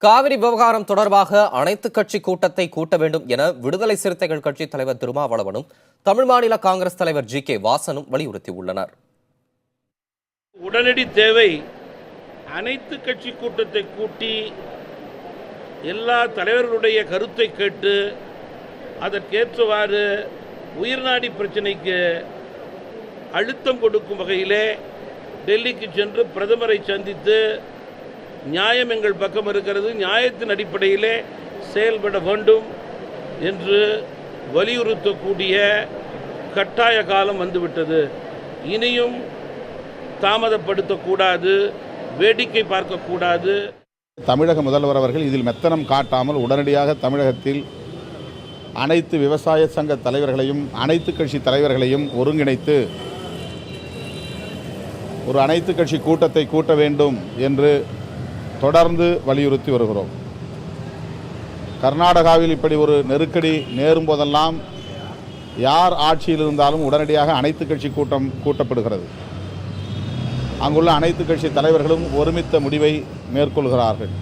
காவிரி விவகாரம் தொடர்பாக அனைத்து கட்சி கூட்டத்தை கூட்ட வேண்டும் என விடுதலை சிறுத்தைகள் கட்சி தலைவர் திருமாவளவனும் தமிழ் மாநில காங்கிரஸ் தலைவர் ஜி.கே. வாசனும் வலியுறுத்தியுள்ளனர். உடனடி தேவை அனைத்து கட்சி கூட்டத்தை கூட்டி எல்லா தலைவர்களுடைய கருத்தை கேட்டு அதற்கேற்றவாறு உயிர்நாடி பிரச்சனைக்கு அழுத்தம் கொடுக்கும் வகையிலே டெல்லிக்கு சென்று பிரதமரை சந்தித்து நியாயம் எங்கள் பக்கம் இருக்கிறது, நியாயத்தின் அடிப்படையிலே செயல்பட வேண்டும் என்று வலியுறுத்தக்கூடிய கட்டாய காலம் வந்துவிட்டது. இனியும் தாமதப்படுத்தக்கூடாது, வேடிக்கை பார்க்கக்கூடாது. தமிழக முதல்வர் அவர்கள் இதில் மெத்தனம் காட்டாமல் உடனடியாக தமிழகத்தில் அனைத்து விவசாய சங்க தலைவர்களையும் அனைத்து கட்சி தலைவர்களையும் ஒருங்கிணைத்து ஒரு அனைத்து கட்சி கூட்டத்தை கூட்ட வேண்டும் என்று தொடர்ந்து வலியுறுத்தி வருகிறோம். கர்நாடகாவில் இப்படி ஒரு நெருக்கடி நேரும் போதெல்லாம் யார் ஆட்சியில் இருந்தாலும் உடனடியாக அனைத்து கட்சி கூட்டம் கூட்டப்படுகிறது. அங்குள்ள அனைத்து கட்சி தலைவர்களும் ஒருமித்த முடிவை மேற்கொள்கிறார்கள்.